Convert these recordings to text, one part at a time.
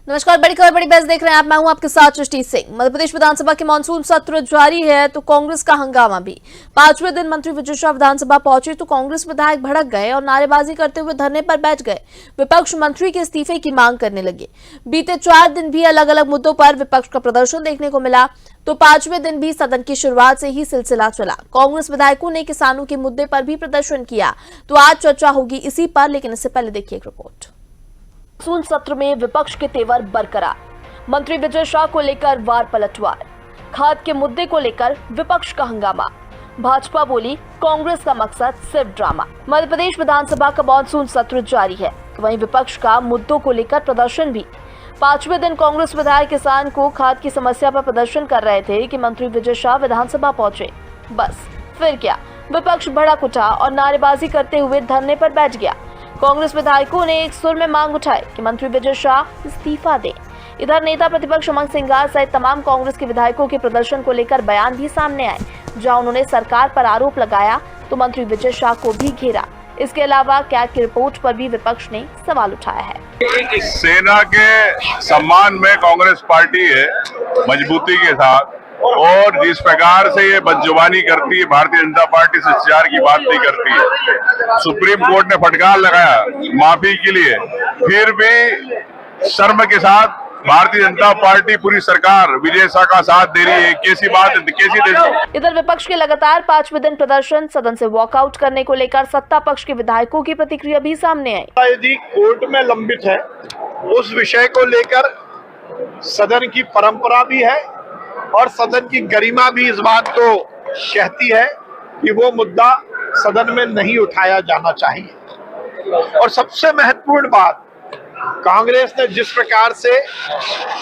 नमस्कार, बड़ी खबर बड़ी बहस देख रहे हैं आप। मैं हूं आपके साथ सृष्टि सिंह। मध्य प्रदेश विधानसभा के मानसून सत्र जारी है तो कांग्रेस का हंगामा भी। 5वें दिन मंत्री विजय शाह विधानसभा पहुंचे तो कांग्रेस विधायक भड़क गए और नारेबाजी करते हुए धरने पर बैठ गए। विपक्ष मंत्री के इस्तीफे की मांग करने लगे। बीते 4 दिन भी अलग अलग मुद्दों पर विपक्ष का प्रदर्शन देखने को मिला तो 5वें दिन भी सदन की शुरुआत से ही सिलसिला चला। कांग्रेस विधायकों ने किसानों के मुद्दे पर भी प्रदर्शन किया तो आज चर्चा होगी इसी पर, लेकिन इससे पहले देखिए एक रिपोर्ट। मानसून सत्र में विपक्ष के तेवर बरकरार। मंत्री विजय शाह को लेकर वार पलटवार। खाद के मुद्दे को लेकर विपक्ष का हंगामा। भाजपा बोली कांग्रेस का मकसद सिर्फ ड्रामा। मध्य प्रदेश विधानसभा का मानसून सत्र जारी है, वहीं विपक्ष का मुद्दों को लेकर प्रदर्शन भी। 5वें दिन कांग्रेस विधायक किसान को खाद की समस्या पर प्रदर्शन कर रहे थे कि मंत्री विजय शाह विधानसभा पहुंचे। बस फिर क्या, विपक्ष भड़क उठा और नारेबाजी करते हुए धरने पर बैठ गया। कांग्रेस विधायकों ने एक सुर में मांग उठाई कि मंत्री विजय शाह इस्तीफा दें। इधर नेता प्रतिपक्ष उमंग सिंघार सहित तमाम कांग्रेस के विधायकों के प्रदर्शन को लेकर बयान भी सामने आए, जहां उन्होंने सरकार पर आरोप लगाया तो मंत्री विजय शाह को भी घेरा। इसके अलावा कैग की रिपोर्ट पर भी विपक्ष ने सवाल उठाया है। सेना के सम्मान में कांग्रेस पार्टी है मजबूती के साथ, और जिस प्रकार से ये बदजुबानी करती है, भारतीय जनता पार्टी शिष्टाचार की बात नहीं करती है। सुप्रीम कोर्ट ने फटकार लगाया माफी के लिए, फिर भी शर्म के साथ भारतीय जनता पार्टी पूरी सरकार विजय शाह का साथ दे रही है। कैसी बात, कैसी दे। इधर विपक्ष के लगातार 5वें दिन प्रदर्शन, सदन से वॉकआउट करने को लेकर सत्ता पक्ष के विधायकों की प्रतिक्रिया भी सामने आई। यदि कोर्ट में लंबित है उस विषय को लेकर सदन की परंपरा भी है और सदन की गरिमा भी इस बात को कहती है कि वो मुद्दा सदन में नहीं उठाया जाना चाहिए। और सबसे महत्वपूर्ण बात, कांग्रेस ने जिस प्रकार से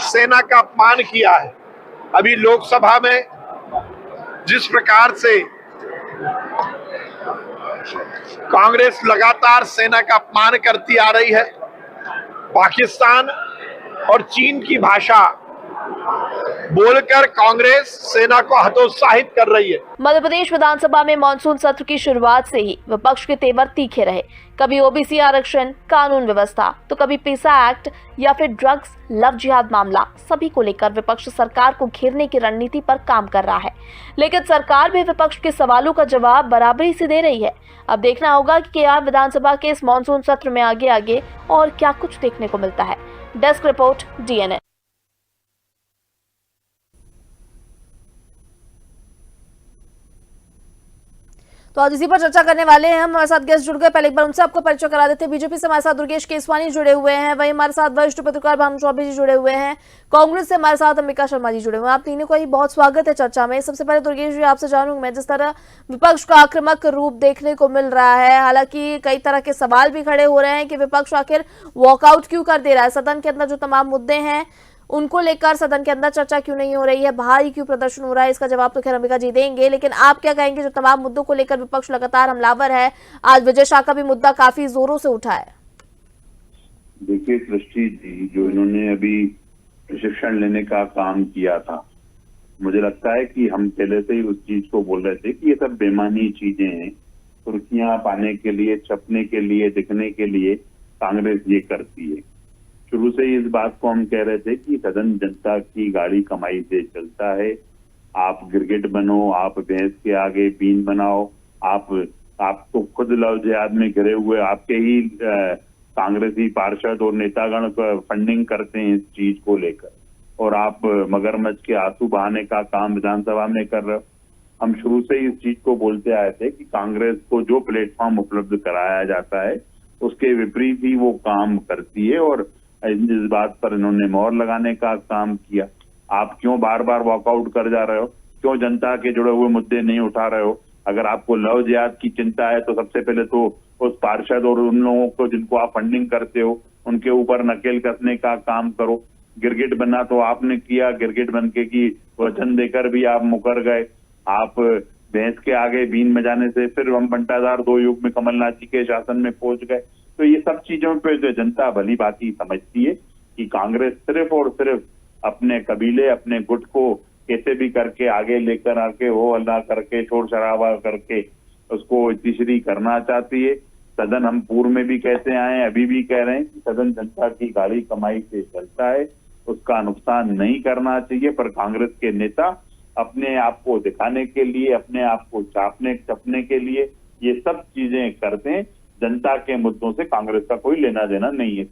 सेना का अपमान किया है, अभी लोकसभा में जिस प्रकार से कांग्रेस लगातार सेना का अपमान करती आ रही है, पाकिस्तान और चीन की भाषा बोलकर कांग्रेस सेना को हतोत्साहित कर रही है। मध्य प्रदेश विधानसभा में मानसून सत्र की शुरुआत से ही विपक्ष के तेवर तीखे रहे। कभी ओबीसी आरक्षण, कानून व्यवस्था, तो कभी पेसा एक्ट या फिर ड्रग्स, लव जिहाद मामला, सभी को लेकर विपक्ष सरकार को घेरने की रणनीति पर काम कर रहा है। लेकिन सरकार भी विपक्ष के सवालों का जवाब बराबरी से दे रही है। अब देखना होगा कि क्या विधानसभा के इस मानसून सत्र में आगे आगे और क्या कुछ देखने को मिलता है। Desk report, DNN। तो आज इसी पर चर्चा करने वाले हैं। हमारे साथ गेस्ट जुड़ गए, पहले एक बार उनसे आपको परिचय करा देते हैं। बीजेपी से हमारे साथ दुर्गेश केसवानी जुड़े हुए हैं, वहीं हमारे साथ वरिष्ठ पत्रकार भानु चौबे जी जुड़े हुए हैं। कांग्रेस से हमारे साथ अंबिका शर्मा जी जुड़े हुए हैं। आप तीनों का ही बहुत स्वागत है चर्चा में। सबसे पहले दुर्गेश जी, आपसे जानूंगी मैं, जिस तरह विपक्ष का आक्रामक रूप देखने को मिल रहा है, हालांकि कई तरह के सवाल भी खड़े हो रहे हैं कि विपक्ष आखिर वॉकआउट क्यों कर दे रहा है, सदन के अंदर जो तमाम मुद्दे हैं उनको लेकर सदन के अंदर चर्चा क्यों नहीं हो रही है, बाहर ही क्यों प्रदर्शन हो रहा है। इसका जवाब तो खैर अंबिका जी देंगे, लेकिन आप क्या कहेंगे जो तमाम मुद्दों को लेकर विपक्ष लगातार हमलावर है? आज विजय शाह का भी मुद्दा काफी जोरों से उठा है। देखिए सृष्टि जी, जो इन्होंने अभी प्रशिक्षण लेने का काम किया था, मुझे लगता है कि हम पहले से ही उस चीज को बोल रहे थे कि ये सब बेमानी चीजें हैं। सुर्खियां पाने के लिए, छपने के लिए, दिखने के लिए कांग्रेस ये करती है। शुरू से ही इस बात को हम कह रहे थे कि सदन जनता की गाड़ी कमाई से चलता है। आप गिरगिट बनो, आप भैंस के आगे बीन बनाओ, आप तो खुद लव जिहाद में घिरे हुए आपके ही कांग्रेसी पार्षद और नेतागण फंडिंग करते हैं इस चीज को लेकर, और आप मगरमच्छ के आंसू बहाने का काम विधानसभा में कर रहे हो। हम शुरू से ही इस चीज को बोलते आए थे कि कांग्रेस को जो प्लेटफॉर्म उपलब्ध कराया जाता है उसके विपरीत ही वो काम करती है, और इस बात पर इन्होंने मोहर लगाने का काम किया। आप क्यों बार बार वॉकआउट कर जा रहे हो, क्यों जनता के जुड़े हुए मुद्दे नहीं उठा रहे हो? अगर आपको लव जिहाद की चिंता है तो सबसे पहले तो उस पार्षद और उन लोगों को जिनको आप फंडिंग करते हो उनके ऊपर नकेल कसने का काम करो। गिरगिट बनना तो आपने किया, गिरगिट बनके की वचन देकर भी आप मुकर गए। आप भैंस के आगे बीन बजाने से फिर हम बंटाधार 2 युग में कमलनाथ जी के शासन में पहुंच गए। तो ये सब चीजों पे जो जनता भली भांति समझती है कि कांग्रेस सिर्फ और सिर्फ अपने कबीले, अपने गुट को कैसे भी करके आगे लेकर आके हो हल्ला करके, शोर शराबा करके उसको तीसरी करना चाहती है। सदन हम पूर्व में भी कहते आए हैं, अभी भी कह रहे हैं कि सदन जनता की गाड़ी कमाई से चलता है, उसका नुकसान नहीं करना चाहिए। पर कांग्रेस के नेता अपने आप को दिखाने के लिए, अपने आप को छापने के लिए ये सब चीजें करते हैं। जनता के मुद्दों से कांग्रेस का कोई लेना देना नहीं है।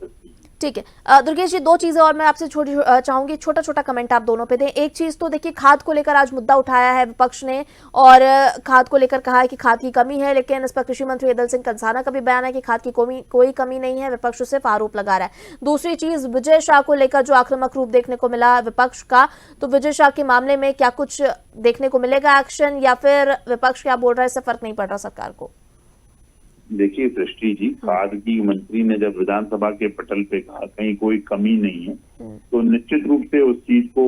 ठीक है दुर्गेश जी, दो चीजें और मैं आपसे चाहूंगी, छोटा छोटा कमेंट आप दोनों पे दें। एक चीज तो देखिए, खाद को लेकर आज मुद्दा उठाया है विपक्ष ने और खाद को लेकर कहा है कि खाद की कमी है, लेकिन इस पर कृषि मंत्री एदल सिंह कंसाना का भी बयान है कि खाद की कोई कमी नहीं है। विपक्ष सिर्फ आरोप लगा रहा है। दूसरी चीज, विजय शाह को लेकर जो आक्रामक रूप देखने को मिला विपक्ष का, तो विजय शाह के मामले में क्या कुछ देखने को मिलेगा एक्शन, या फिर विपक्ष क्या बोल रहा है इससे फर्क नहीं पड़ रहा सरकार को? देखिए सृष्टि जी, खाद की मंत्री ने जब विधानसभा के पटल पे कहा कहीं कोई कमी नहीं है, तो निश्चित रूप से उस चीज को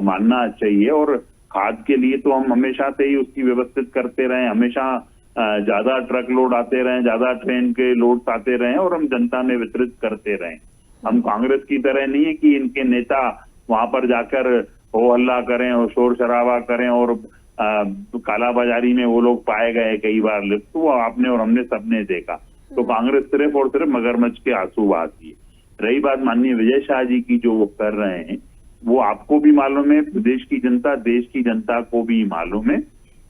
मानना चाहिए। और खाद के लिए तो हम हमेशा से ही उसकी व्यवस्थित करते रहे, हमेशा ज्यादा ट्रक लोड आते रहे, ज्यादा ट्रेन के लोड आते रहे और हम जनता में वितरित करते रहे। हम कांग्रेस की तरह नहीं है कि इनके नेता वहां पर जाकर हो हल्ला करें और शोर शराबा करें और कालाबाजारी में वो लोग पाए गए कई बार लिप्त, वो आपने और हमने सबने देखा। तो कांग्रेस सिर्फ और सिर्फ मगरमच्छ के आंसू बहाती है। रही बात माननीय विजय शाह जी की, जो वो कर रहे हैं वो आपको भी मालूम है, प्रदेश की जनता, देश की जनता को भी मालूम है।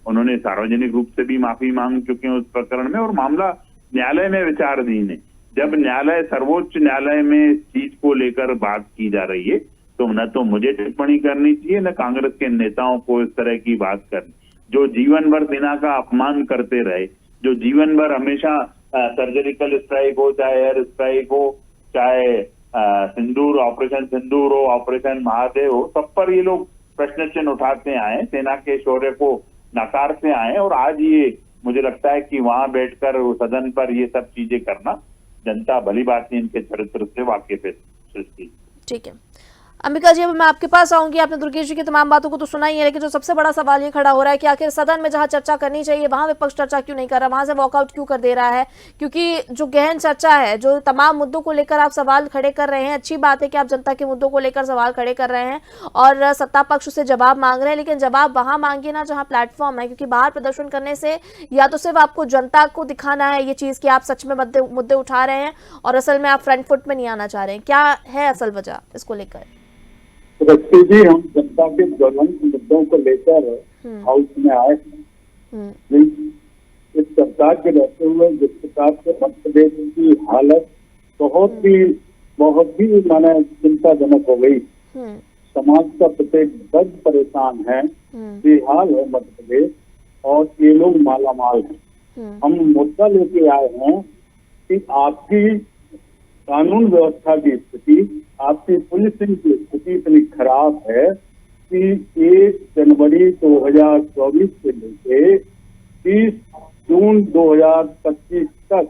उन्होंने सार्वजनिक रूप से भी माफी मांग चुके हैं उस प्रकरण में और मामला न्यायालय में विचाराधीन है। जब न्यायालय, सर्वोच्च न्यायालय में इस चीज को लेकर बात की जा रही है, तो न तो मुझे टिप्पणी करनी चाहिए, न कांग्रेस के नेताओं को इस तरह की बात करनी। जो जीवन भर सेना का अपमान करते रहे, जो जीवन भर हमेशा सर्जिकल स्ट्राइक हो, चाहे एयर स्ट्राइक हो, चाहे सिंदूर, ऑपरेशन सिंदूर हो, ऑपरेशन महादेव हो, सब पर ये लोग प्रश्न चिन्ह उठाते आए, सेना के शौर्य को नकारते आए। और आज ये मुझे लगता है कि वहां बैठकर सदन पर ये सब चीजें करना, जनता भली बात नहीं इनके चरित्र से वाकिफ है। सृष्टि, ठीक है अंबिका जी, अब मैं आपके पास आऊंगी। आपने दुर्गेश जी की तमाम बातों को तो सुना ही है, लेकिन जो सबसे बड़ा सवाल ये खड़ा हो रहा है कि आखिर सदन में जहां चर्चा करनी चाहिए वहां विपक्ष चर्चा क्यों नहीं कर रहा, वहां से वॉकआउट क्यों कर दे रहा है? क्योंकि जो गहन चर्चा है, जो तमाम मुद्दों को लेकर आप सवाल खड़े कर रहे हैं, अच्छी बात है कि आप जनता के मुद्दों को लेकर सवाल खड़े कर रहे हैं और सत्ता पक्ष से जवाब मांग रहे हैं, लेकिन जवाब वहां मांगिए ना जहां प्लेटफॉर्म है। क्योंकि बाहर प्रदर्शन करने से या तो सिर्फ आपको जनता को दिखाना है ये चीज कि आप सच में मुद्दे उठा रहे हैं और असल में आप फ्रंट फुट में नहीं आना चाह रहे हैं। क्या है असल वजह इसको लेकर? रश्मि जी, हम जनता के ज्वलंत मुद्दों को लेकर हाउस में आए हैं। इस सरकार के रहते हुए जिस प्रकार से मध्य प्रदेश की हालत बहुत ही माने चिंताजनक हो गई। समाज का प्रत्येक वर्ग परेशान है, बेहाल है मध्य प्रदेश और ये लोग मालामाल हैं। हम मुद्दा लेके आए हैं कि आपकी कानून व्यवस्था की स्थिति, आपकी पुलिसिंग की स्थिति इतनी खराब है कि 1 जनवरी 2024 से लेके 30 जून 2025 तक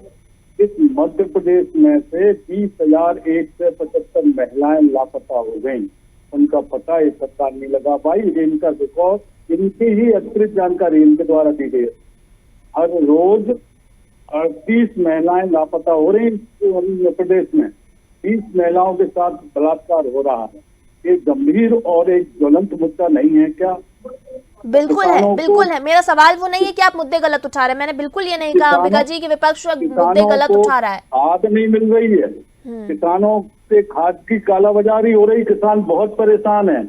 इस मध्य प्रदेश में से 20,175 महिलाएं लापता हो गईं। उनका पता ये सरकार नहीं लगा पाई। इनका रिकॉर्ड, इनकी ही अतिरिक्त जानकारी इनके द्वारा दी गई। हर रोज 38 महिलाएं लापता हो रही मध्य प्रदेश में। 30 महिलाओं के साथ बलात्कार हो रहा है। ये गंभीर और एक ज्वलंत मुद्दा नहीं है क्या? बिल्कुल है, बिल्कुल है। मेरा सवाल वो नहीं है कि आप मुद्दे गलत उठा रहे हैं। मैंने बिल्कुल ये नहीं कहा अंबिका जी कि विपक्ष मुद्दे गलत उठा रहा है। खाद नहीं मिल रही है, किसानों से खाद की कालाबाजारी हो रही, किसान बहुत परेशान है।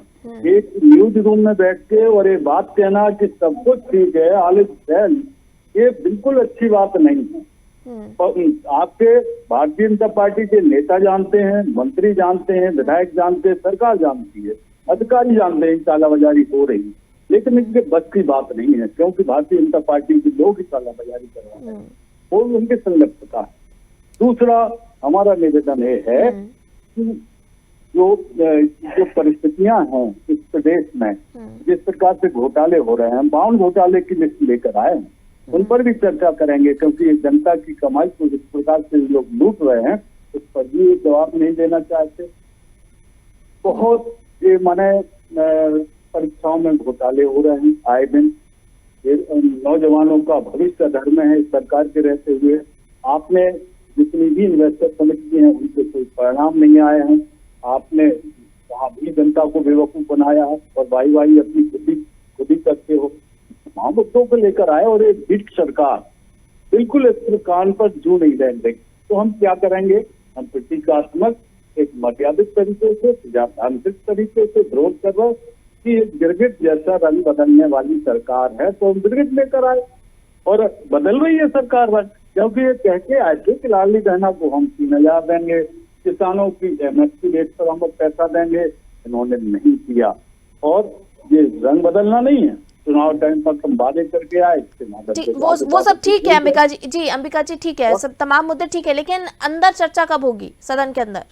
एक न्यूज रूम में बैठ के और एक बात कहना कि सब कुछ ठीक है, ऑल इज वेल, ये बिल्कुल अच्छी बात नहीं है। आपके भारतीय जनता पार्टी के नेता जानते हैं, मंत्री जानते हैं, विधायक जानते हैं, सरकार जानती है, अधिकारी जानते हैं कालाबाजारी हो रही है, लेकिन इनके बस की बात नहीं है, क्योंकि भारतीय जनता पार्टी के लोग ही कालाबाजारी कर रहे हैं और उनके संलिप्तता है। दूसरा हमारा निवेदन ये है कि जो परिस्थितियां हैं इस प्रदेश में, जिस प्रकार से घोटाले हो रहे हैं, हम 52 घोटाले की लिस्ट लेकर आए हैं, उन पर भी चर्चा करेंगे, क्योंकि जनता की कमाई को जिस प्रकार से लोग लूट रहे हैं उस पर भी जवाब नहीं देना चाहते। बहुत ये माने परीक्षाओं में घोटाले हो रहे हैं आए दिन। नौजवानों का भविष्य धर्म है इस सरकार के रहते हुए। आपने जितनी भी इन्वेस्टर समिति हैं उनसे कोई परिणाम नहीं आए हैं। आपने वहाँ भी जनता को बेवकूफ बनाया है और वाई अपनी खुद ही करते हो। मुद्दों को लेकर आए और एक बिट सरकार बिल्कुल इस कान पर जू नहीं रहने देंगे। तो हम क्या करेंगे, हम प्रतीकात्मक एक मर्यादित तरीके से, प्रजातांत्रिक तरीके से विरोध कर रहे हैं कि एक गिरगिट जैसा रंग बदलने वाली सरकार है तो हम गिरगिट लेकर आए, और बदल रही है सरकार रंग, क्योंकि ये कह के आए थे कि लाडली बहना को हम 3,000 देंगे, किसानों की MSP रेट पर हम पैसा देंगे, इन्होंने नहीं किया। और ये रंग बदलना नहीं है, चुनाव टाइम पर हम वादे करके आए, वो सब ठीक है अंबिका जी, अंबिका जी ठीक है, सब तमाम मुद्दे ठीक है, लेकिन अंदर चर्चा कब होगी सदन के अंदर?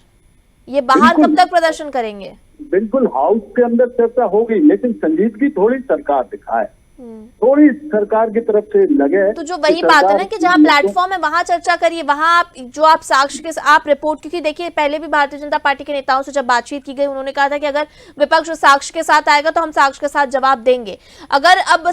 ये बाहर कब तक प्रदर्शन करेंगे? बिल्कुल हाउस के अंदर चर्चा होगी, लेकिन संजीदगी थोड़ी सरकार दिखाए, थोड़ी सरकार की तरफ से लगे। तो जो वही बात है ना कि जहाँ प्लेटफॉर्म है वहां चर्चा करिए, वहां आप साक्ष्य के आप रिपोर्ट, क्योंकि देखिए पहले भी भारतीय जनता पार्टी के नेताओं से जब बातचीत की गई उन्होंने कहा था कि अगर विपक्ष साक्ष्य के साथ आएगा तो हम साक्ष्य के साथ जवाब देंगे। अगर अब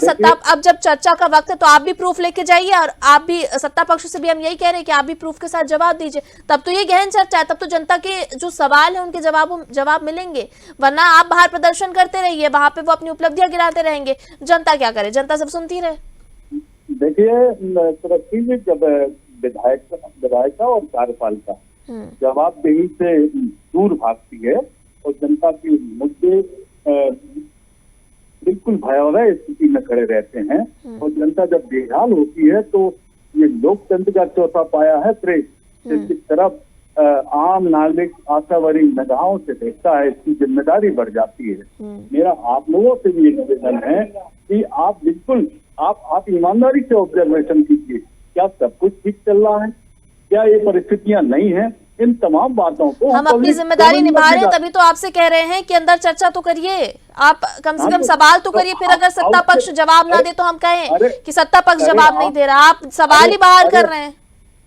जब चर्चा का वक्त है तो आप भी प्रूफ लेके जाइए, और आप भी सत्ता पक्ष से भी हम यही कह रहे हैं कि आप भी प्रूफ के साथ जवाब दीजिए, तब तो ये गहन चर्चा है, तब तो जनता के जो सवाल है उनके जवाब मिलेंगे। वरना आप बाहर प्रदर्शन करते रहिए, वहां पे वो अपनी उपलब्धियां गिराते रहेंगे, जनता क्या करे, जनता सब सुनती रहे। देखिए तरक्की में जब विधायिका और कार्यपालिका जवाबदेही से दूर भागती है और जनता के मुद्दे बिल्कुल भयावह स्थिति में खड़े रहते हैं, और जनता जब बेहाल होती है तो ये लोकतंत्र का चौथा पाया है प्रेस, जिसकी तरफ आम नागरिक आशावादी निगाहों से देखता है, इसकी जिम्मेदारी बढ़ जाती है। मेरा आप लोगों से भी एक निवेदन है कि आप बिल्कुल आप ईमानदारी से ऑब्जर्वेशन कीजिए, क्या सब कुछ ठीक चल रहा है, क्या ये परिस्थितियां नहीं है, इन तमाम बातों को हम अपनी जिम्मेदारी निभा रहे हैं, तभी तो आपसे कह रहे हैं कि अंदर चर्चा तो करिए, आप कम से कम सवाल तो करिए। फिर अगर सत्ता पक्ष जवाब ना दे तो हम कहें कि सत्ता पक्ष जवाब नहीं दे रहा, आप सवाल ही बाहर कर रहे हैं।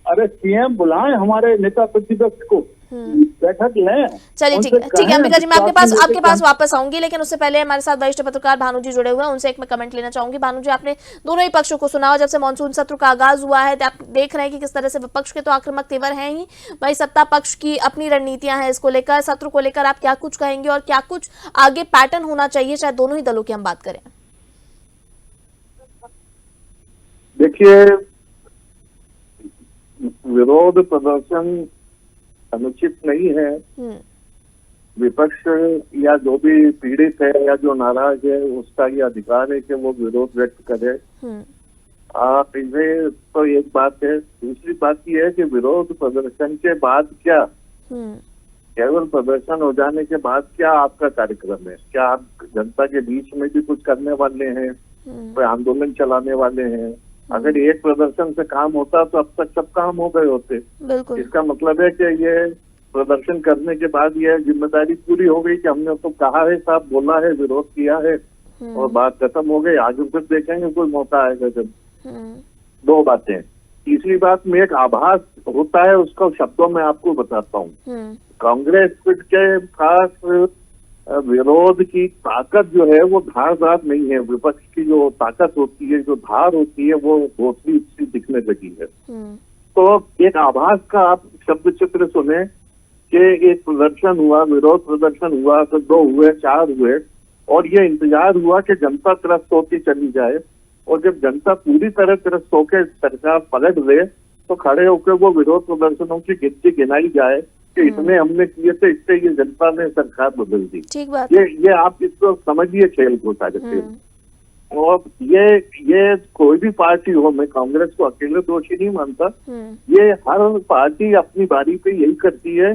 अरे सीएम बुलाएं हमारे नेता प्रतिपक्ष को, बैठक लें। चलिए ठीक है अंबिका जी, मैं आपके पास वापस आऊंगी, लेकिन उससे पहले हमारे साथ वरिष्ठ पत्रकार भानु जी जुड़े हुए हैं, उनसे एक मैं कमेंट लेना चाहूंगी। भानु जी, आपने दोनों ही पक्षों को सुना, और जब से मानसून सत्र का आगाज हुआ है तो आप देख रहे हैं कि किस तरह से विपक्ष के तो आक्रामक तेवर हैं ही, भाई सत्ता पक्ष की अपनी रणनीतियां हैं इसको लेकर, सत्र को लेकर आप क्या कुछ कहेंगे और क्या कुछ आगे पैटर्न होना चाहिए, चाहे दोनों ही दलों की हम बात करें? देखिए, विरोध प्रदर्शन अनुचित नहीं है। विपक्ष या जो भी पीड़ित है या जो नाराज है उसका ये अधिकार है कि वो विरोध व्यक्त करे। आप इसे तो एक बात है। दूसरी बात ये है कि विरोध प्रदर्शन के बाद क्या, केवल प्रदर्शन हो जाने के बाद क्या आपका कार्यक्रम है? क्या आप जनता के बीच में भी कुछ करने वाले हैं, कोई आंदोलन चलाने वाले हैं? अगर एक प्रदर्शन से काम होता तो अब तक सब काम हो गए होते। इसका मतलब है कि ये प्रदर्शन करने के बाद ये जिम्मेदारी पूरी हो गई कि हमने तो कहा है, साहब बोला है, विरोध किया है और बात खत्म हो गई। आगे फिर देखेंगे कोई मौका आएगा जब। दो बातें। तीसरी बात में एक आभास होता है, उसका शब्दों में आपको बताता हूँ। कांग्रेस के खास विरोध की ताकत जो है वो धारदार नहीं है। विपक्ष की जो ताकत होती है, जो धार होती है, वो दूसरी सी दिखने लगी है। तो एक आभास का आप शब्द चित्र सुने कि एक प्रदर्शन हुआ, विरोध प्रदर्शन हुआ, तो 2 हुए, 4 हुए, और ये इंतजार हुआ कि जनता त्रस्त होती चली जाए, और जब जनता पूरी तरह त्रस्त होकर सरकार पलट दे तो खड़े होकर वो विरोध प्रदर्शनों की गिनती गिनाई जाए कि इतने हमने किए थे, इससे ये जनता ने सरकार बदल दी। ठीक बात। ये आप इसको समझिए खेल को, सारे खेल। और ये कोई भी पार्टी हो, मैं कांग्रेस को अकेले दोषी नहीं मानता। ये हर पार्टी अपनी बारी पे यही करती है,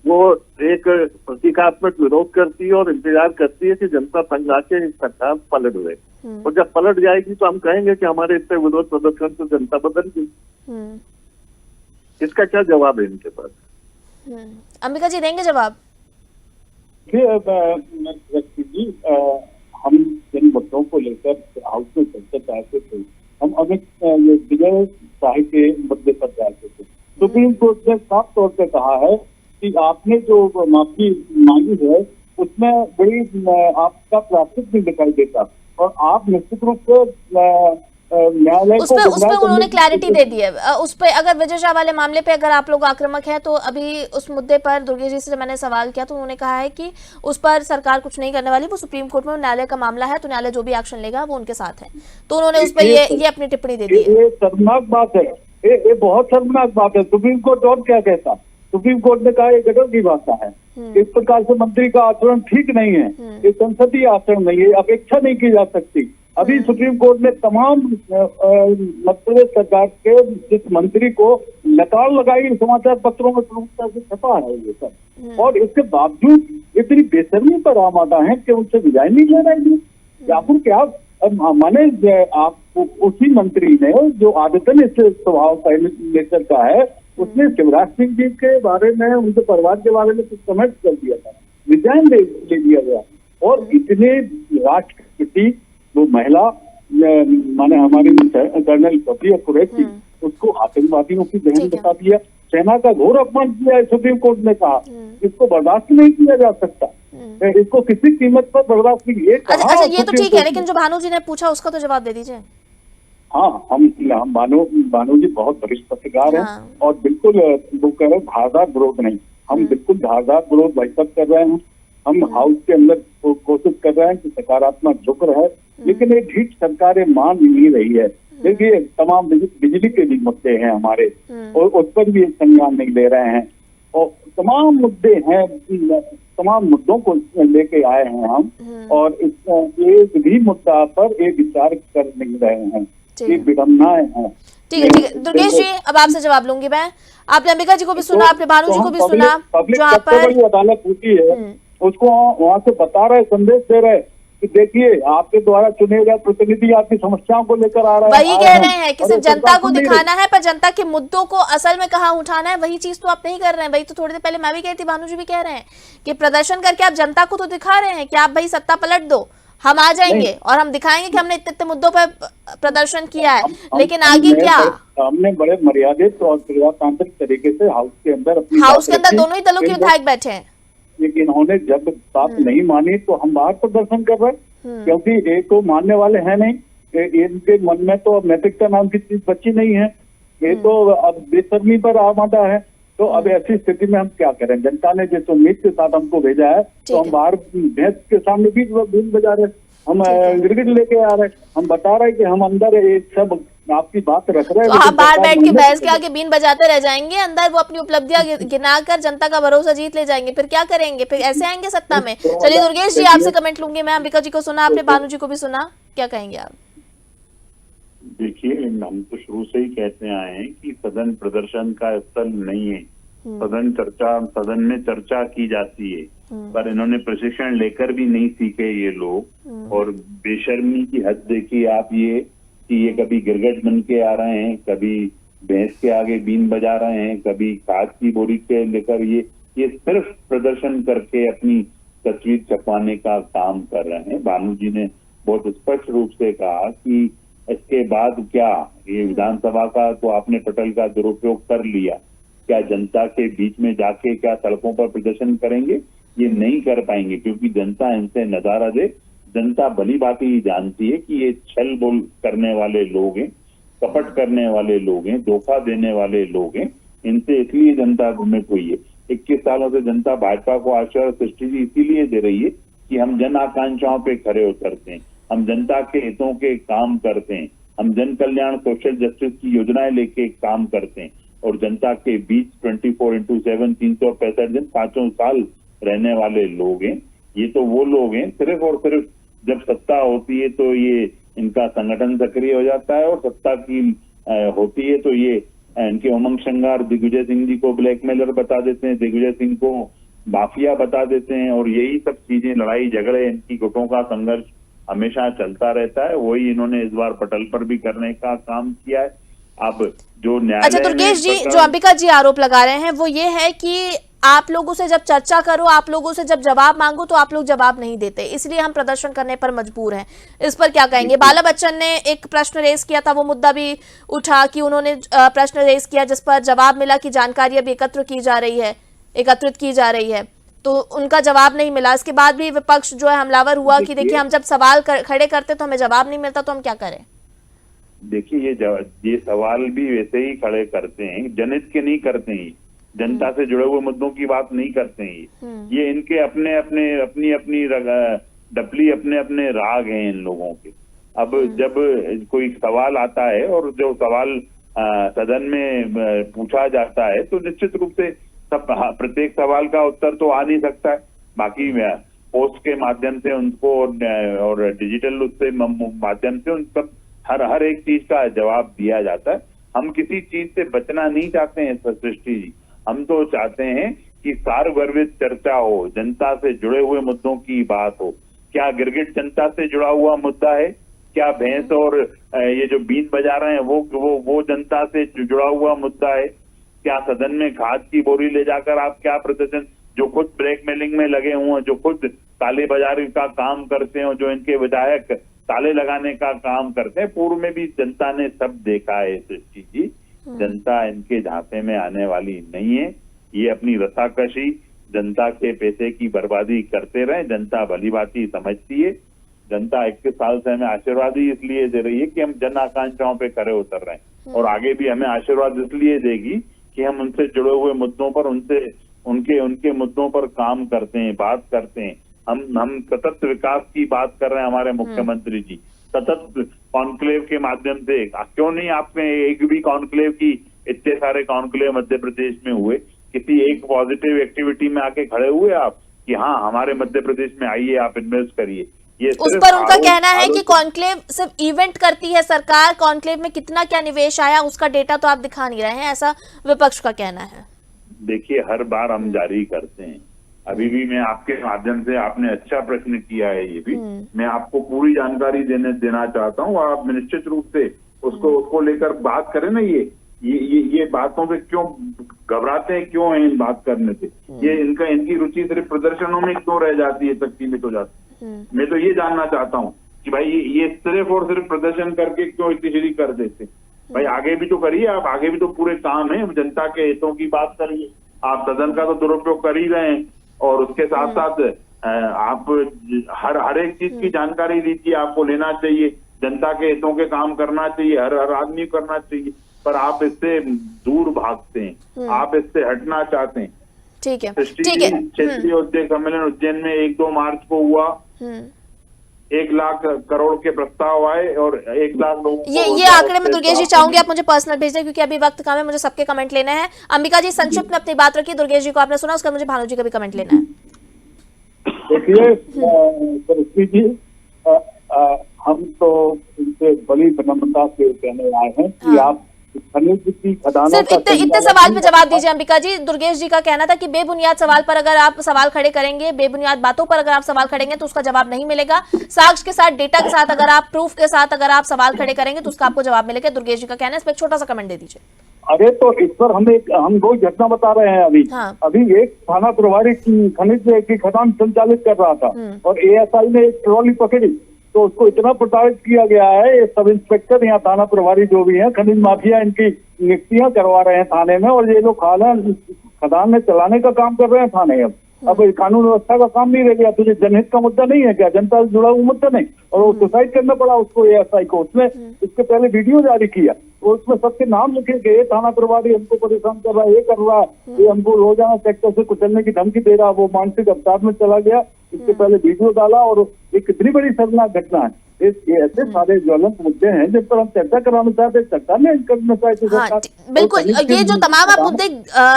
वो एक प्रतीकात्मक विरोध करती है और इंतजार करती है कि जनता तंग आके सरकार पलट गए, और जब पलट जाएगी तो हम कहेंगे कि हमारे इतने विरोध प्रदर्शन से जनता बदल गई। इसका क्या जवाब है इनके पास? अंबिका जी देंगे जवाब? जी, हम जिन मुद्दों को लेकर हाउस में चर्चा चाहते थे, हम अमित विजय शाही के मुद्दे पर चाहते थे। सुप्रीम कोर्ट ने साफ तौर पर कहा है कि आपने जो माफी मांगी है उसमें बड़ी आपका प्लास्टिक भी दिखाई देता, और आप निश्चित रूप से न्यायालय उस पे उन्होंने क्लैरिटी दे दी है। उस पे अगर विजय शाह वाले मामले पे अगर आप लोग आक्रामक हैं तो अभी उस मुद्दे पर दुर्गे जी से मैंने सवाल किया तो उन्होंने कहा है कि उस पर सरकार कुछ नहीं करने वाली, वो सुप्रीम कोर्ट में न्यायालय का मामला है, तो न्यायालय जो भी एक्शन लेगा वो उनके साथ है। तो उन्होंने उस पर ये अपनी टिप्पणी दे दी है। ये शर्मनाक बात है ये बहुत शर्मनाक बात है। सुप्रीम कोर्ट और क्या कहता? सुप्रीम कोर्ट ने कहा ये गजब की भाषा है, इस प्रकार से मंत्री का आचरण ठीक नहीं है, ये संसदीय आचरण नहीं है, अपेक्षा नहीं की जा सकती। अभी सुप्रीम कोर्ट ने तमाम मध्य प्रदेश सरकार के जिस मंत्री को लताड़ लगाई, समाचार पत्रों में प्रमुखता से छपा है ये सब, और इसके बावजूद इतनी बेशर्मी पर आमादा है कि उनसे विदाई नहीं ले रहे हैं। आखिर क्या माने आप उसी मंत्री ने जो आदतन इस स्वभाव का नेचर का है, उसने शिवराज सिंह जी के बारे में, उनके परिवार के बारे में कुछ कमेंट कर दिया था, रिजाइन ले दिया गया। और इतने राष्ट्रपति वो महिला माने हमारी कर्नल कपिया कुरैशी, उसको आतंकवादियों की बहन बता दिया, सेना का घोर अपमान किया है। सुप्रीम कोर्ट ने कहा इसको बर्दाश्त नहीं किया जा सकता, इसको किसी कीमत पर बर्दाश्त नहीं। अच्छा, ये तो ठीक है, लेकिन जो भानु जी ने पूछा उसका तो जवाब दे दीजिए। हाँ, हम भानु जी बहुत वरिष्ठ पत्रकार हैं, और बिल्कुल वो कह रहे धारदार विरोध नहीं, हम बिल्कुल धारदार विरोध वैकअप कर रहे हैं। हम हाउस के अंदर कोशिश कर रहे हैं कि सकारात्मक झुक रहे, लेकिन ये ढीठ सरकारें मान नहीं रही है। देखिए तमाम बिजली के भी मुद्दे हैं हमारे, और उस पर भी संज्ञान नहीं ले रहे हैं, और तमाम मुद्दे हैं, तमाम मुद्दों को लेके आए हैं हम, और एक भी मुद्दा पर एक विचार कर नहीं रहे हैं, ये विडम्बनाएं हैं। ठीक है दुर्गेश जी, अब आपसे जवाब लूंगी मैं। आपने अंबिका जी को भी सुना, आपने भानु जी को भी सुना, जहाँ पर अदालत होती है उसको वहाँ से बता रहे, संदेश दे रहे कि देखिए आपके द्वारा चुने गए प्रतिनिधि आपकी समस्याओं को लेकर आ रहे हैं। वही कह रहे हैं कि सिर्फ जनता को दिखाना है, पर जनता के मुद्दों को असल में कहाँ उठाना है, वही चीज तो आप नहीं कर रहे हैं। वही तो थोड़ी देर पहले मैं भी कह रही थी, भानु जी भी कह रहे हैं कि प्रदर्शन करके आप जनता को तो दिखा रहे हैं कि आप भाई सत्ता पलट दो, हम आ जाएंगे और हम दिखाएंगे कि हमने इतने मुद्दों पर प्रदर्शन किया है, लेकिन आगे क्या? हमने बड़े मर्यादित और प्रजातांत्रिक तरीके से हाउस के अंदर दोनों ही दलों के विधायक बैठे हैं, लेकिन इन्होंने जब बात नहीं मानी तो हम बाहर प्रदर्शन कर रहे हैं, क्योंकि एक तो मानने वाले हैं नहीं, इनके मन में तो नैतिकता नाम की चीज बची नहीं है, ये तो अब बेशर्मी पर आमादा है। तो अब ऐसी स्थिति में हम क्या करें? जनता ने जिस उम्मीद के साथ हमको भेजा है, तो हम बाहर भैंस के सामने बीन बजा रहे, हम गिरगिट लेके आ रहे, हम बता रहे कि हम अंदर एक सब आपकी बात रख रहे हैं। तो आप बाहर बैठ के भैंस के आगे बीन बजाते रह जाएंगे, अंदर वो अपनी उपलब्धियां गिनाकर जनता का भरोसा जीत ले जाएंगे, फिर क्या करेंगे? फिर ऐसे आएंगे सत्ता में? चलिए दुर्गेश जी, आपसे कमेंट लूंगी मैं। अंबिका जी को सुना आपने, भानु जी को भी सुना, क्या कहेंगे आप? देखिए, हम तो शुरू से ही कहते आए हैं कि सदन प्रदर्शन का स्थल नहीं है, सदन में चर्चा की जाती है, पर इन्होंने प्रशिक्षण लेकर भी नहीं सीखे ये लोग। और बेशर्मी की हद देखिए आप, ये कि ये कभी गिरगिट बन के आ रहे हैं, कभी भैंस के आगे बीन बजा रहे हैं, कभी कांच की बोरी के लेकर ये सिर्फ प्रदर्शन करके अपनी तस्वीर छपाने का काम कर रहे हैं। भानु जी ने बहुत स्पष्ट रूप से कहा कि इसके बाद क्या, ये विधानसभा का तो आपने पटल का दुरुपयोग कर लिया, क्या जनता के बीच में जाके क्या सड़कों पर प्रदर्शन करेंगे? ये नहीं कर पाएंगे, क्योंकि जनता इनसे नजारा दे। जनता भली बात ही जानती है कि ये छल बोल करने वाले लोग हैं, कपट करने वाले लोग हैं, धोखा देने वाले लोग हैं, इनसे इसलिए जनता भ्रमित हुई है। 21 सालों से जनता भाजपा को आशा और सृष्टि इसीलिए दे रही है कि हम जन आकांक्षाओं पे खड़े उतरते हैं, हम जनता के हितों के काम करते हैं, हम जन कल्याण सोशल जस्टिस की योजनाएं लेके काम करते हैं, और जनता के बीच 24/7 365 दिन 5 साल रहने वाले लोग हैं। ये तो वो लोग हैं, सिर्फ और सिर्फ जब सत्ता होती है तो ये इनका संगठन सक्रिय हो जाता है, और सत्ता की होती है तो ये इनके उमंग श्रृंगार दिग्विजय सिंह जी को ब्लैकमेलर बता देते हैं, दिग्विजय सिंह को माफिया बता देते हैं, और यही सब चीजें, लड़ाई झगड़े, इनकी गुटों का संघर्ष हमेशा चलता रहता है। वही इन्होंने इस बार पटल पर भी करने का काम किया है। अब जो न्यायालय, अच्छा दुर्गेश जी, जो अंबिका जी आरोप लगा रहे हैं वो ये है कि आप लोगों से जब चर्चा करो, आप लोगों से जब जवाब मांगो तो आप लोग जवाब नहीं देते, इसलिए हम प्रदर्शन करने पर मजबूर हैं। इस पर क्या कहेंगे? बाला बच्चन ने एक प्रश्न रेस किया था, वो मुद्दा भी उठा कि उन्होंने प्रश्न रेस किया जिस पर जवाब मिला कि जानकारी अब एकत्रित की जा रही है, तो उनका जवाब नहीं मिला। इसके बाद भी विपक्ष जो है हमलावर हुआ कि देखिए हम जब सवाल खड़े करते तो हमें जवाब नहीं मिलता, तो हम क्या करें? देखिए, ये सवाल भी वैसे ही खड़े करते हैं, जनहित के नहीं करते हैं, जनता से जुड़े हुए मुद्दों की बात नहीं करते हैं। ये इनके अपने अपने राग हैं इन लोगों के। अब जब कोई सवाल आता है और जो सवाल सदन में पूछा जाता है तो निश्चित रूप से सब प्रत्येक सवाल का उत्तर तो आ नहीं सकता है। बाकी पोस्ट के माध्यम से उनको और डिजिटल उससे माध्यम से उन सब हर एक चीज का जवाब दिया जाता है। हम किसी चीज से बचना नहीं चाहते हैं सृष्टि जी, हम तो चाहते हैं कि सार्वगर्भित चर्चा हो, जनता से जुड़े हुए मुद्दों की बात हो। क्या गिरगिट जनता से जुड़ा हुआ मुद्दा है? क्या भैंस और ये जो बीन बजा रहे हैं वो जनता से जुड़ा हुआ मुद्दा है? क्या सदन में खाद की बोरी ले जाकर आप क्या प्रदर्शन, जो खुद ब्लैकमेलिंग में लगे हुए हैं, जो खुद ताले बाजारी का काम करते हैं, जो इनके विधायक ताले लगाने का काम करते हैं, पूर्व में भी जनता ने सब देखा है सृष्टि जी। जनता इनके झांसे में आने वाली नहीं है। ये अपनी रसाकशी, जनता के पैसे की बर्बादी करते रहे। जनता भली भांति समझती है। जनता 21 साल से हमें आशीर्वाद ही इसलिए दे रही है कि हम जन आकांक्षाओं पे खरे उतर रहे हैं, और आगे भी हमें आशीर्वाद इसलिए देगी कि हम उनसे जुड़े हुए मुद्दों पर, उनके मुद्दों पर काम करते हैं, बात करते हैं। हम सतत विकास की बात कर रहे हैं। हमारे मुख्यमंत्री जी सतत कॉन्क्लेव के माध्यम से, क्यों नहीं आपने एक भी कॉन्क्लेव की, इतने सारे कॉन्क्लेव मध्य प्रदेश में हुए, किसी एक पॉजिटिव एक्टिविटी में आके खड़े हुए आप कि हाँ हमारे मध्य प्रदेश में आइए, आप इन्वेस्ट करिए? ये उस पर उनका कहना है कि कॉन्क्लेव सिर्फ इवेंट करती है सरकार, कॉन्क्लेव में कितना क्या निवेश आया उसका डेटा तो आप दिखा नहीं रहे हैं, ऐसा विपक्ष का कहना है। देखिए, हर बार हम जारी करते हैं। अभी भी मैं आपके माध्यम से, आपने अच्छा प्रश्न किया है, ये भी मैं आपको पूरी जानकारी देना चाहता हूँ। आप निश्चित रूप से उसको लेकर बात करें ना। ये बातों पे क्यों घबराते हैं, क्यों है इन बात करने से? ये इनकी रुचि सिर्फ प्रदर्शनों में क्यों रह जाती है, तक सीमित हो जाती है? मैं तो ये जानना चाहता हूँ कि भाई ये सिर्फ और सिर्फ प्रदर्शन करके क्यों इतनी कर देते? भाई आगे भी तो करिए, आप आगे भी तो पूरे काम है, जनता के हितों की बात करिए। आप सदन का तो दुरुपयोग कर ही रहे हैं, और उसके साथ साथ आप हर एक चीज की जानकारी दीजिए। आपको लेना चाहिए, जनता के हितों के काम करना चाहिए, हर आदमी करना चाहिए, पर आप इससे दूर भागते हैं, आप इससे हटना चाहते हैं। ठीक है, ठीक है। क्षेत्रीय उद्योग सम्मेलन उज्जैन में 1-2 मार्च को हुआ। 1 लाख करोड़ के प्रस्ताव आए और 1 लाख लोगों ये आंकड़े में दुर्गेश जी चाहूंगी आप मुझे पर्सनल भेज दें, क्योंकि अभी वक्त कम है, मुझे सबके कमेंट लेने हैं। अंबिका जी संक्षिप्त में अपनी बात रखिए। दुर्गेश जी को आपने सुना, उसका मुझे भानु जी का भी कमेंट लेना है। देखिए सृष्टि जी, हम तो इनसे बड़ी विनम्रता से कहने आए हैं कि आप खनिज की खदानों सिर्फ इतने सवाल पे जवाब दीजिए अंबिका जी। दुर्गेश जी का कहना था कि बेबुनियाद सवाल पर अगर आप सवाल खड़े करेंगे, बेबुनियाद बातों पर अगर आप सवाल खड़ेंगे तो उसका जवाब नहीं मिलेगा। साक्ष्य के साथ, डेटा के साथ, अगर आप प्रूफ के साथ अगर आप सवाल खड़े करेंगे तो उसका आपको जवाब मिलेगा। दुर्गेश जी का कहना है, इस पर एक छोटा सा कमेंट दे दीजिए। अरे तो इस पर हम दो घटना बता रहे हैं अभी। हाँ। अभी एक थाना प्रभारी खनिज की खदान संचालित कर रहा था और एएसआई ने एक ट्रॉली पकड़ी तो उसको इतना प्रताड़ित किया गया है। सब इंस्पेक्टर यहाँ थाना प्रभारी जो भी हैं, खनिज माफिया, इनकी नियुक्तियां करवा रहे हैं थाने में, और ये लोग खदान में चलाने का काम कर रहे हैं थाने। अब कानून व्यवस्था का काम नहीं रह गया। तुझे जनहित का मुद्दा नहीं है क्या? जनता से जुड़ा हुआ मुद्दा नहीं, और वो सुसाइड करना पड़ा उसको एएसआई को। उसने इसके पहले वीडियो जारी किया और उसमें सबके नाम लिखे गए। थाना प्रभारी हमको परेशान कर रहा है, ये कर रहा है, ये हमको रोजाना सेक्टर से कुचलने की धमकी दे रहा है। वो मानसिक अवसाद में चला गया। इसके पहले वीडियो डाला, और ये कितनी बड़ी शर्मनाक घटना है। ये ऐसे सारे ज्वलंत मुद्दे हैं जिन पर हम चर्चा कराना चाहते हैं, सरकार ने करना चाहिए। हाँ, बिल्कुल। ये जो तमाम आप मुद्दे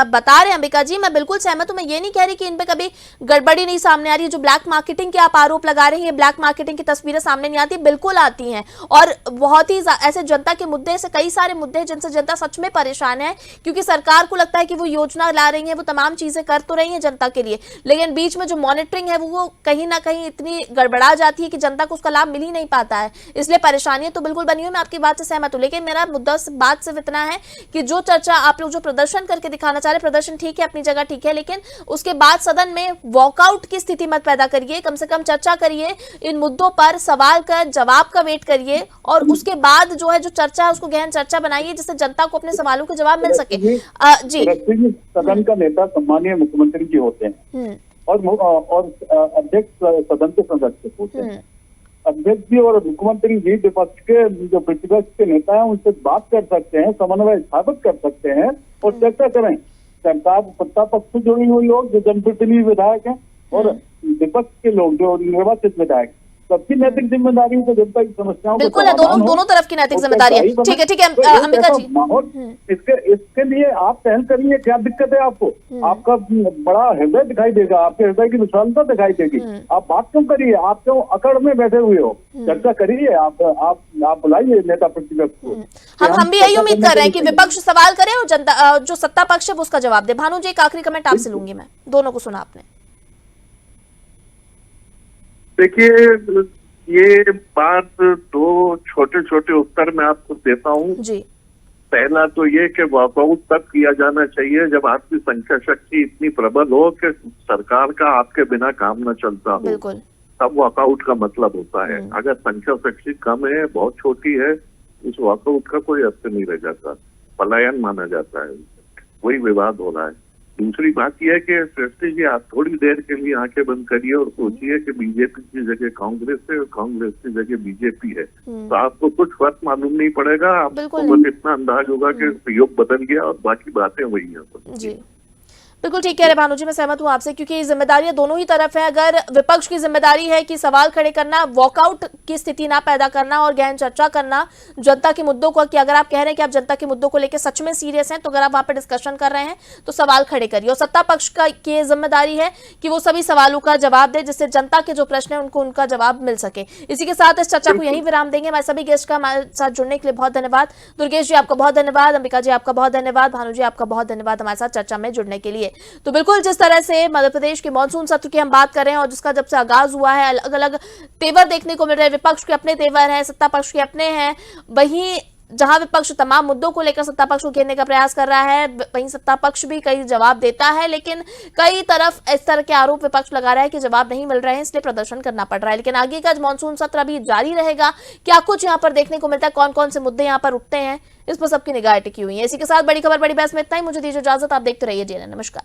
बता रहे हैं अंबिका जी, मैं बिल्कुल सहमत हूं। मैं ये नहीं कह रही कि इन पे कभी गड़बड़ी नहीं सामने आ रही है। जो ब्लैक मार्केटिंग के आप आरोप लगा रहे हैं, ये ब्लैक मार्केटिंग की तस्वीरें सामने नहीं आती, बिल्कुल आती हैं। और बहुत ही ऐसे जनता के मुद्दे, ऐसे कई सारे मुद्दे हैं जिनसे जनता सच में परेशान है, क्योंकि सरकार को लगता है कि वो योजना ला रही है, वो तमाम चीजें कर तो रही है जनता के लिए, लेकिन बीच में जो मॉनिटरिंग है वो कहीं ना कहीं इतनी गड़बड़ा जाती है कि जनता को उसका लाभ मिल ही नहीं पाता है। इसलिए परेशानियां तो बिल्कुल बनी हुई, मैं आपकी बात से सहमत हूं। लेकिन मेरा मुद्दा बात सिर्फ इतना है कि जो चर्चा आप लोग जो प्रदर्शन करके दिखाना चाह रहे हैं, प्रदर्शन ठीक है, अपनी जगह ठीक है, लेकिन उसके बाद सदन में वॉकआउट की स्थिति मत पैदा करिए। कम से कम चर्चा करिए इन मुद्दों पर, सवाल का जवाब का वेट करिए, और उसके बाद जो है जो चर्चा है उसको गहन चर्चा बनाइए, जिससे जनता को अपने सवालों के जवाब मिल सके। जी, सदन का नेता सम्मानीय मुख्यमंत्री जी होते हैं और अध्यक्ष सदन के सदस्य होते हैं। अध्यक्ष जी और मुख्यमंत्री जी विपक्ष के जो प्रतिपक्ष के नेता हैं उनसे बात कर सकते हैं, समन्वय स्थापित कर सकते हैं और चर्चा करें। सरकार सत्ता पक्ष से जुड़ी हुई लोग जो जनप्रतिनिधि विधायक हैं और विपक्ष के लोग जो निर्वाचित विधायक, सबकी नैतिक जिम्मेदारी है तो जनता की समस्याओं को बिल्कुल है, दोनों तरफ की नैतिक जिम्मेदारी है। ठीक है तो अंबिका जी। माहौल इसके लिए आप पहल करिए, क्या दिक्कत है आपको? आपका बड़ा हृदय दिखाई देगा, आपके हृदय की विशालता दिखाई देगी। आप बात क्यों करिए? आप क्यों अकड़ में बैठे हुए हो? चर्चा करिए, आप बुलाइए नेता प्रतिपक्ष को। हम भी यही उम्मीद कर रहे हैं कि विपक्ष सवाल करे और जनता जो सत्ता पक्ष है वो उसका जवाब दे। भानु जी, एक आखिरी कमेंट आपसे लूंगी मैं, दोनों को सुना आपने। देखिए, ये बात दो छोटे छोटे उत्तर मैं आपको देता हूँ जी। पहला तो ये कि वॉकआउट तब किया जाना चाहिए जब आपकी संख्या शक्ति इतनी प्रबल हो कि सरकार का आपके बिना काम न चलता हो, बिल्कुल। तब वॉकआउट का मतलब होता है। अगर संख्या शक्ति कम है, बहुत छोटी है, उस वॉकआउट का कोई अर्थ नहीं रह जाता, पलायन माना जाता है। वही विवाद हो रहा है। दूसरी बात यह है कि सृष्टि जी, आप थोड़ी देर के लिए आंखें बंद करिए और सोचिए कि बीजेपी की जगह कांग्रेस है और कांग्रेस की जगह बीजेपी है, तो आपको कुछ फर्क मालूम नहीं पड़ेगा। आपको बस इतना अंदाज होगा कि योग बदल गया और बाकी बातें वही हैं। जी बिल्कुल ठीक कह रहे भानु जी, मैं सहमत हूं आपसे, क्योंकि जिम्मेदारियां दोनों ही तरफ है। अगर विपक्ष की जिम्मेदारी है कि सवाल खड़े करना, वॉकआउट की स्थिति ना पैदा करना और गहन चर्चा करना जनता के मुद्दों को, कि अगर आप कह रहे हैं कि आप जनता के मुद्दों को लेकर सच में सीरियस हैं, तो अगर आप वहां पर डिस्कशन कर रहे हैं तो सवाल खड़े करिए। और सत्ता पक्ष का की जिम्मेदारी है कि वो सभी सवालों का जवाब दे, जिससे जनता के जो प्रश्न है उनको उनका जवाब मिल सके। इसी के साथ इस चर्चा को यही विराम देंगे। हमारे सभी गेस्ट का हमारे साथ जुड़ने के लिए बहुत धन्यवाद। दुर्गेश जी आपका बहुत धन्यवाद, अंबिका जी आपका बहुत धन्यवाद, भानु जी आपका बहुत धन्यवाद हमारे साथ चर्चा में जुड़ने के लिए। तो बिल्कुल जिस तरह से मध्य प्रदेश के मानसून सत्र की हम बात कर रहे हैं और जिसका जब से आगाज हुआ है अलग अलग तेवर देखने को मिल रहे हैं। विपक्ष के अपने तेवर हैं, सत्ता पक्ष के अपने हैं। वहीं जहां विपक्ष तमाम मुद्दों को लेकर सत्ता पक्ष को घेरने का प्रयास कर रहा है, वहीं सत्ता पक्ष भी कई जवाब देता है, लेकिन कई तरफ इस तरह के आरोप विपक्ष लगा रहा है कि जवाब नहीं मिल रहे हैं, इसलिए प्रदर्शन करना पड़ रहा है। लेकिन आगे का मानसून सत्र अभी जारी रहेगा, क्या कुछ यहाँ पर देखने को मिलता है, कौन कौन से मुद्दे यहाँ पर उठते हैं, इस पर सबकी निगाह टिकी हुई है। इसी के साथ बड़ी खबर बड़ी बहस में इतना ही। मुझे दीजिए इजाजत, आप देखते रहिए DNN। नमस्कार।